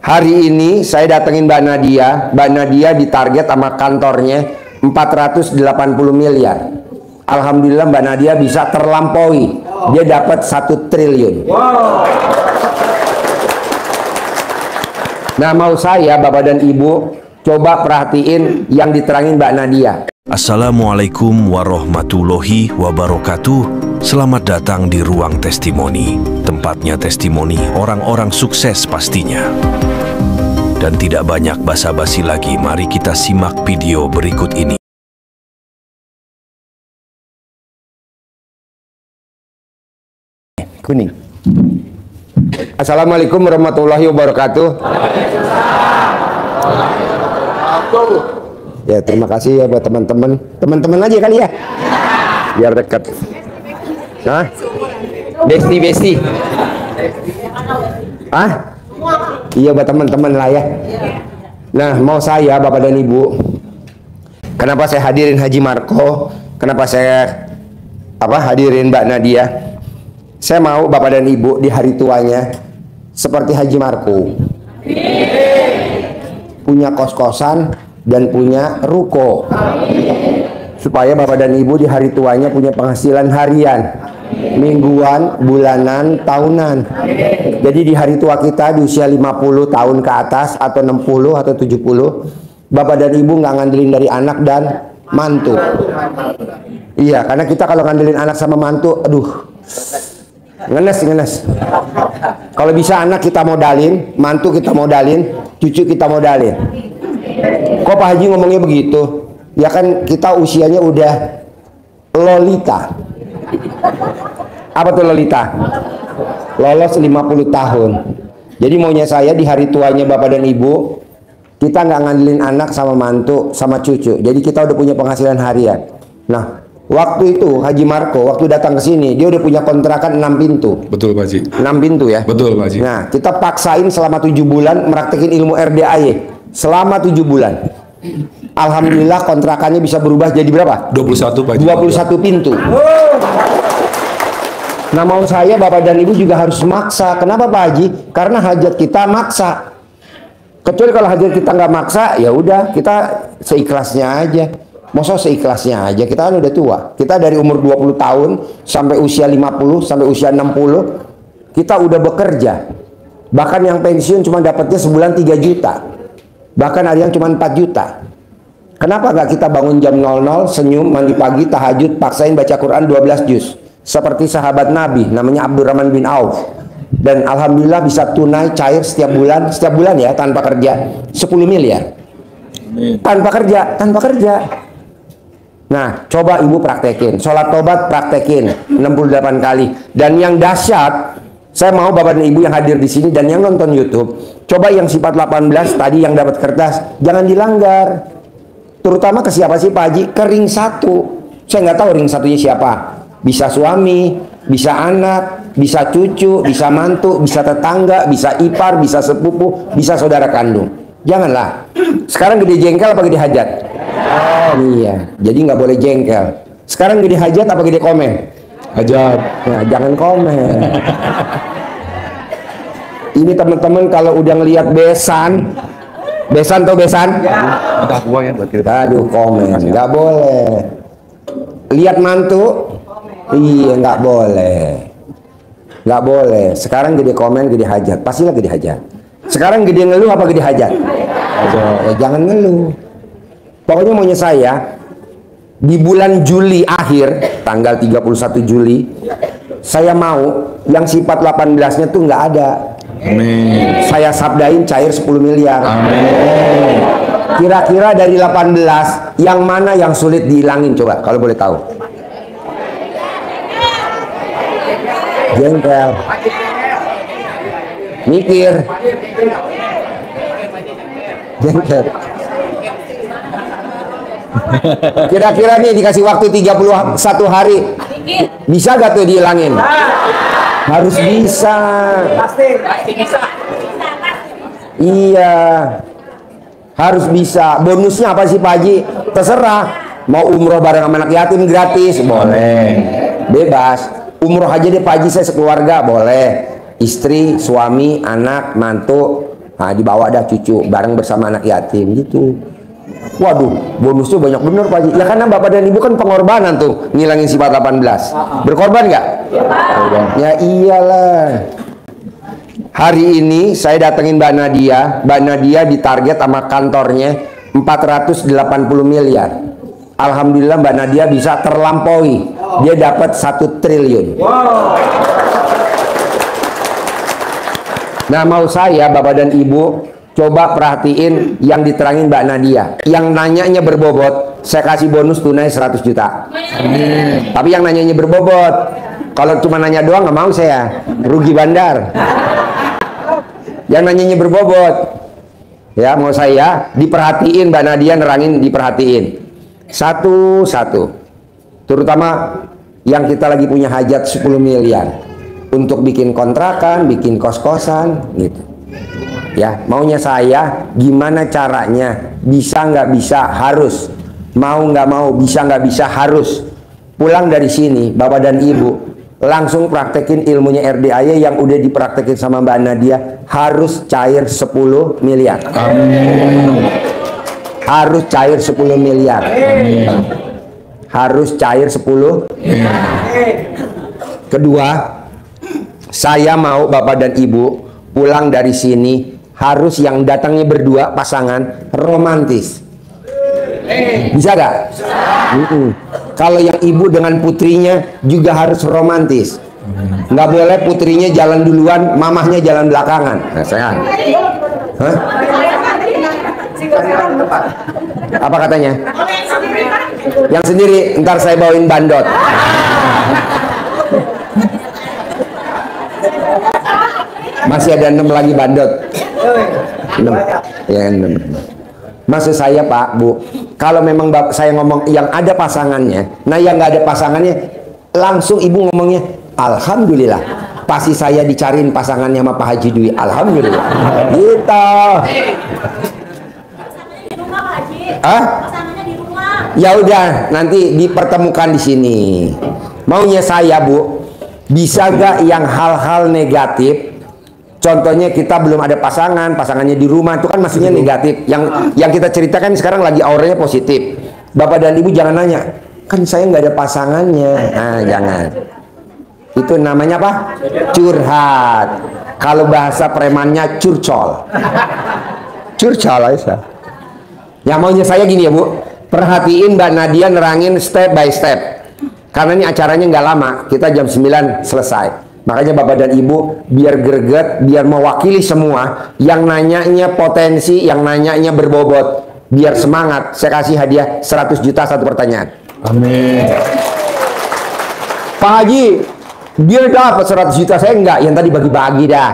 Hari ini saya datengin Mbak Nadia. Mbak Nadia ditarget sama kantornya 480 miliar. Alhamdulillah Mbak Nadia bisa terlampaui. Dia dapat 1 triliun. Nah, mau saya Bapak dan Ibu coba perhatiin yang diterangin Mbak Nadia. Assalamualaikum warahmatullahi wabarakatuh. Selamat datang di Ruang Testimoni. Tempatnya testimoni orang-orang sukses pastinya. Dan tidak banyak basa-basi lagi, mari kita simak video berikut ini. Kuning. Assalamualaikum warahmatullahi wabarakatuh. Ya, terima kasih ya buat teman-teman. Teman-teman aja kali ya. Biar dekat. Nah, besti. Ah? Iya buat teman-teman lah ya. Nah, mau saya Bapak dan Ibu, kenapa saya hadirin Haji Marco? Kenapa saya hadirin Mbak Nadia? Saya mau Bapak dan Ibu di hari tuanya seperti Haji Marco, punya kos-kosan dan punya ruko, supaya Bapak dan Ibu di hari tuanya punya penghasilan harian, mingguan, bulanan, tahunan. Jadi di hari tua kita di usia 50 tahun ke atas atau 60 atau 70, Bapak dan Ibu nggak ngandelin dari anak dan mantu. Iya, karena kita kalau ngandelin anak sama mantu, aduh, ngenes. Kalau bisa anak kita modalin, mantu kita modalin, cucu kita modalin. Kok Pak Haji ngomongnya begitu? Ya kan kita usianya udah lolita. Apa tuh lolita? Lolos 50 tahun. Jadi maunya saya di hari tuanya Bapak dan Ibu, kita nggak ngandelin anak sama mantu sama cucu. Jadi kita udah punya penghasilan harian. Nah, waktu itu Haji Marco waktu datang ke sini dia udah punya kontrakan 6 pintu. Betul Pak Haji. 6 pintu ya. Betul Pak Haji. Nah, kita paksain selama 7 bulan meraktekin ilmu RDAY selama 7 bulan. Alhamdulillah kontrakannya bisa berubah jadi berapa? 21 Pak Haji. 21 pintu. Nah, mau saya Bapak dan Ibu juga harus maksa. Kenapa Pak Haji? Karena hajat kita maksa. Kecuali kalau hajat kita nggak maksa, ya udah kita seikhlasnya aja. Masa seikhlasnya aja, kita kan udah tua. Kita dari umur 20 tahun sampai usia 50, sampai usia 60, kita udah bekerja. Bahkan yang pensiun cuma dapatnya sebulan 3 juta. Bahkan ada yang cuma 4 juta. Kenapa nggak kita bangun jam 00, senyum, mandi pagi, tahajud, paksain baca Quran 12 juz. Seperti sahabat Nabi, namanya Abdurrahman bin Auf. Dan Alhamdulillah bisa tunai, cair setiap bulan ya, tanpa kerja, 10 miliar. Tanpa kerja. Nah, coba Ibu praktekin. Sholat tobat praktekin 68 kali. Dan yang dahsyat, saya mau Bapak dan Ibu yang hadir di sini dan yang nonton YouTube, coba yang sifat 18 tadi yang dapat kertas, jangan dilanggar. Terutama ke siapa sih Pak Haji? Ke ring 1. Saya nggak tahu ring satunya siapa. Bisa suami, bisa anak, bisa cucu, bisa mantu, bisa tetangga, bisa ipar, bisa sepupu, bisa saudara kandung. Janganlah. Sekarang gede jengkel apa gede hajat? Iya, jadi nggak boleh jengkel. Sekarang gede hajat apa gede komen? Hajat. Nah, jangan komen. Ini teman-teman kalau udah ngelihat besan tuh besan? Entah gua ya buat kita. Aduh, komen, nggak boleh. Lihat mantu? Iya, nggak boleh. Sekarang gede komen, gede hajat. Pastilah gede hajat. Sekarang gede ngeluh apa gede hajat? Ya, jangan ngeluh. Pokoknya maunya saya di bulan Juli akhir, tanggal 31 Juli, saya mau yang sifat 18-nya tuh nggak ada. Amin. Saya sabdain cair 10 miliar. Amin. Kira-kira dari 18, yang mana yang sulit dihilangin coba kalau boleh tahu? Jengkel. Mikir. Jengkel. Kira-kira nih dikasih waktu 31 hari, bisa gak tuh dihilangin? Harus bisa. Pasti bisa. Iya, harus bisa. Bonusnya apa sih Pak Haji? Terserah. Mau umroh bareng sama anak yatim gratis, boleh. Bebas. Umroh aja deh Pak Haji, saya sekeluarga, boleh. Istri, suami, anak, mantu, Nah, dibawa dah cucu bareng bersama anak yatim gitu. Waduh, bonusnya banyak bener Pak Haji. Ya karena Bapak dan Ibu kan pengorbanan tuh ngilangin sifat 18. Berkorban nggak? Ya iyalah. Hari ini saya datengin Mbak Nadia. Mbak Nadia ditarget sama kantornya 480 miliar. Alhamdulillah Mbak Nadia bisa terlampaui. Dia dapat 1 triliun. Nah, mau saya Bapak dan Ibu coba perhatiin yang diterangin Mbak Nadia. Yang nanyanya berbobot, saya kasih bonus tunai 100 juta. Tapi yang nanyanya berbobot, kalau cuma nanya doang nggak mau saya, rugi bandar. Yang nanyanya berbobot, ya mau saya diperhatiin Mbak Nadia nerangin, diperhatiin satu-satu. Terutama yang kita lagi punya hajat 10 miliar untuk bikin kontrakan, bikin kos-kosan gitu. Ya, maunya saya gimana caranya, bisa nggak bisa harus, mau nggak mau, bisa nggak bisa harus. Pulang dari sini Bapak dan Ibu langsung praktekin ilmunya RDAY yang udah dipraktekin sama Mbak Nadia, harus cair 10 miliar. Amin. Harus cair 10 miliar. Amin. Harus cair 10 miliar. Kedua, saya mau Bapak dan Ibu pulang dari sini harus yang datangnya berdua pasangan romantis. Bisa gak? Kalau yang ibu dengan putrinya juga harus romantis. Nggak boleh putrinya jalan duluan, mamahnya jalan belakangan. Nah, saya. Hah? Apa katanya? Yang sendiri, ntar saya bawain bandot. Masih ada 6 lagi bandot. 6. Ya, 6. Maksud saya Pak, Bu, kalau memang saya ngomong yang ada pasangannya, nah yang nggak ada pasangannya, langsung Ibu ngomongnya, Alhamdulillah, pasti saya dicariin pasangannya sama Pak Haji Dwi, Alhamdulillah. Gitu. Ah? Ya udah, nanti dipertemukan di sini. Maunya saya Bu, bisa gak yang hal-hal negatif? Contohnya kita belum ada pasangan, pasangannya di rumah, itu kan maksudnya negatif. Yang kita ceritakan sekarang lagi auranya positif. Bapak dan Ibu jangan nanya, kan saya nggak ada pasangannya. Nah, jangan. Itu namanya apa? Curhat. Kalau bahasa premannya curcol. Curcol aja. Yang maunya saya gini ya Bu, perhatiin Mbak Nadia nerangin step by step. Karena ini acaranya nggak lama, kita jam 9 selesai. Makanya Bapak dan Ibu biar greget, biar mewakili semua, yang nanyanya potensi, yang nanyanya berbobot, biar semangat. Saya kasih hadiah 100 juta satu pertanyaan. Amin. Pak Haji, dia dapat 100 juta, saya enggak. Yang tadi bagi-bagi dah.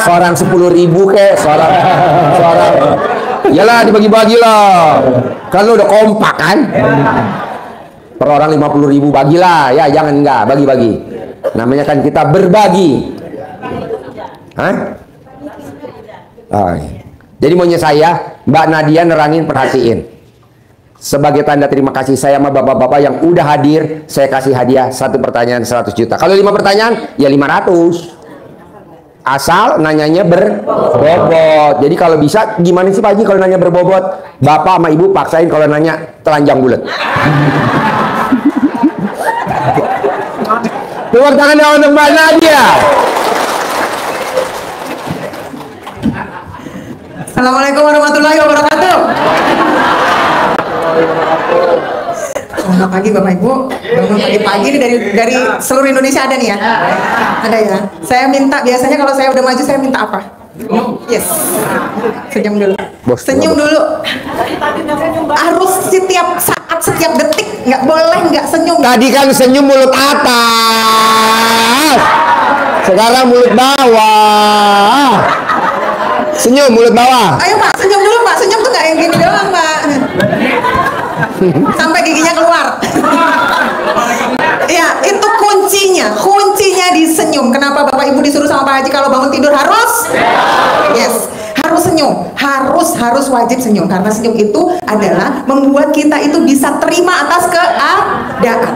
Seorang 10.000 kek, seorang. Yalah dibagi-bagi lah. Kan lu udah kompak kan? Per orang 50.000 bagilah, ya jangan enggak, bagi-bagi. Namanya kan kita berbagi. Hah? Oh, iya. Jadi maunya saya, Mbak Nadia nerangin, perhatiin. Sebagai tanda terima kasih saya sama bapak-bapak yang udah hadir, saya kasih hadiah satu pertanyaan 100 juta. Kalau 5 pertanyaan, ya 500. Asal nanyanya berbobot. Jadi kalau bisa, gimana sih Pak Haji kalau nanya berbobot? Bapak sama Ibu paksain kalau nanya telanjang bulat. Tepuk tangan dong untuk Mbak Nadia. Assalamualaikum warahmatullahi wabarakatuh. Selamat pagi Bapak Ibu. Bangun pagi-pagi ini dari seluruh Indonesia ada nih ya? Ada ya. Saya minta, biasanya kalau saya udah maju saya minta apa? Yes. Senyum dulu. Senyum dulu. Harus setiap saat, setiap detik. Nggak boleh nggak senyum. Tadi kan senyum mulut atas, sekarang mulut bawah. Senyum mulut bawah. Ayo Pak, senyum dulu Pak. Senyum tuh nggak yang gini doang Pak. Sampai giginya keluar. Ya, itu kuncinya. Kuncinya di senyum. Kenapa Bapak Ibu disuruh sama Pak Haji kalau bangun tidur harus? Yes, harus senyum. Harus wajib senyum. Karena senyum itu adalah membuat kita itu bisa terima atas keadaan.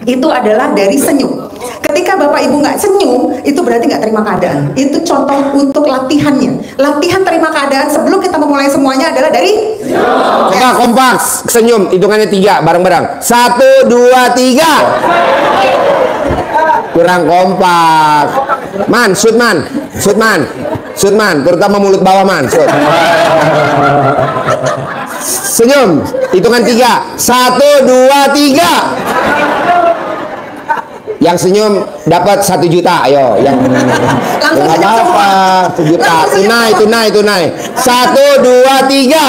Itu adalah dari senyum. Ketika Bapak Ibu nggak senyum, itu berarti nggak terima keadaan. Itu contoh untuk latihannya. Latihan terima keadaan sebelum kita memulai semuanya adalah dari Coba kompak, senyum, hitungannya 3, bareng-bareng. 1, 2, 3. Kurang kompak. Man, shoot man, shoot man, shoot man, terutama mulut bawah man, shoot. Senyum, hitungan 3. 1, 2, 3. Yang senyum dapat 1 juta, ayo. Yang Langsung nggak senyum apa-apa, semua. 1 juta. Langsung senyum Tunai, semua. tunai, tunai. 1, 2, 3.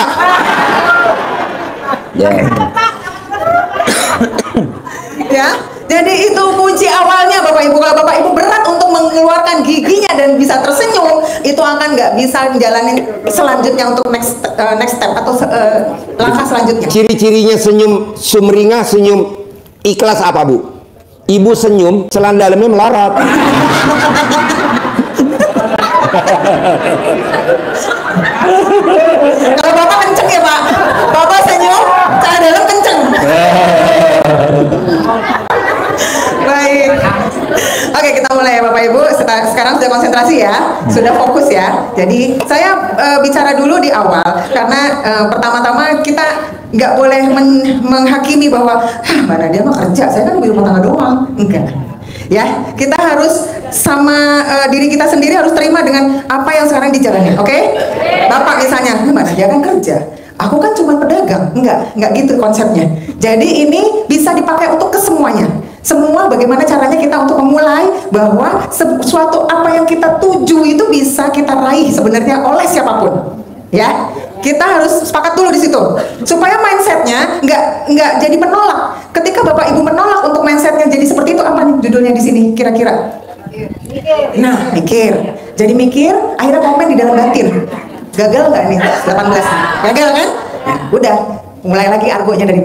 Ya, jadi itu kunci awalnya Bapak Ibu. Kalau Bapak Ibu berat untuk mengeluarkan giginya dan bisa tersenyum, itu akan nggak bisa menjalani selanjutnya untuk next step atau langkah selanjutnya. Ciri-cirinya senyum sumringah, senyum ikhlas apa, Bu? Ibu senyum, celana dalamnya melarat. Kalau Bapak kenceng ya Pak, Bapak senyum, celana dalam kenceng. Baik. Oke, kita mulai ya Bapak Ibu. Sekarang sudah konsentrasi ya, sudah fokus ya. Jadi saya bicara dulu di awal karena pertama-tama kita nggak boleh menghakimi bahwa mana dia mah kerja, saya kan ibu rumah tangga doang. Enggak. Ya, kita harus sama diri kita sendiri harus terima dengan apa yang sekarang dijalani. Oke? Bapak misalnya, mana dia kan kerja. Aku kan cuma pedagang. Enggak gitu konsepnya. Jadi ini bisa dipakai untuk kesemuanya. Semua bagaimana caranya kita untuk memulai bahwa sesuatu apa yang kita tuju itu bisa kita raih sebenarnya oleh siapapun. Ya, kita harus sepakat dulu di situ supaya mindsetnya nggak jadi menolak. Ketika Bapak Ibu menolak untuk mindsetnya jadi seperti itu, apa nih judulnya di sini kira-kira? Nah, mikir. Jadi mikir, akhirnya komen di dalam batin. Gagal nggak nih 18? Gagal kan? Nah, udah mulai lagi argonya dari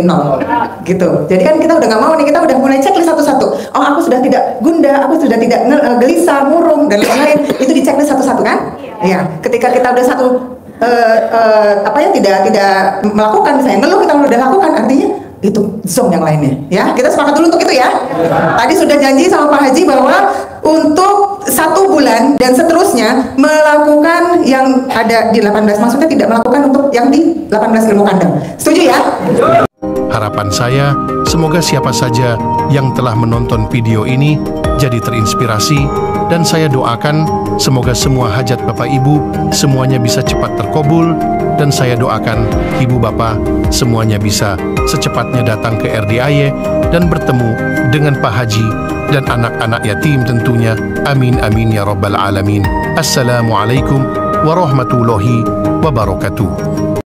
nol gitu. Jadi kan kita udah nggak mau nih, kita udah mulai checklist satu-satu. Oh, aku sudah tidak gundah, aku sudah tidak gelisah, murung dan lain-lain. Itu di checklist satu-satu kan? Ya, ketika kita udah tidak melakukan, misalnya ngeluh kita udah lakukan, artinya itu zone yang lainnya. Ya, kita sepakat dulu untuk itu ya. Tadi sudah janji sama Pak Haji bahwa untuk 1 bulan dan seterusnya melakukan yang ada di 18, maksudnya tidak melakukan untuk yang di 18 ilmu kandang. Setuju ya? Harapan saya, semoga siapa saja yang telah menonton video ini jadi terinspirasi, dan saya doakan semoga semua hajat Bapak Ibu semuanya bisa cepat terkabul, dan saya doakan Ibu Bapak semuanya bisa secepatnya datang ke RDIY dan bertemu dengan Pak Haji dan anak-anak yatim tentunya. Amin amin ya rabbal alamin. Assalamualaikum warahmatullahi wabarakatuh.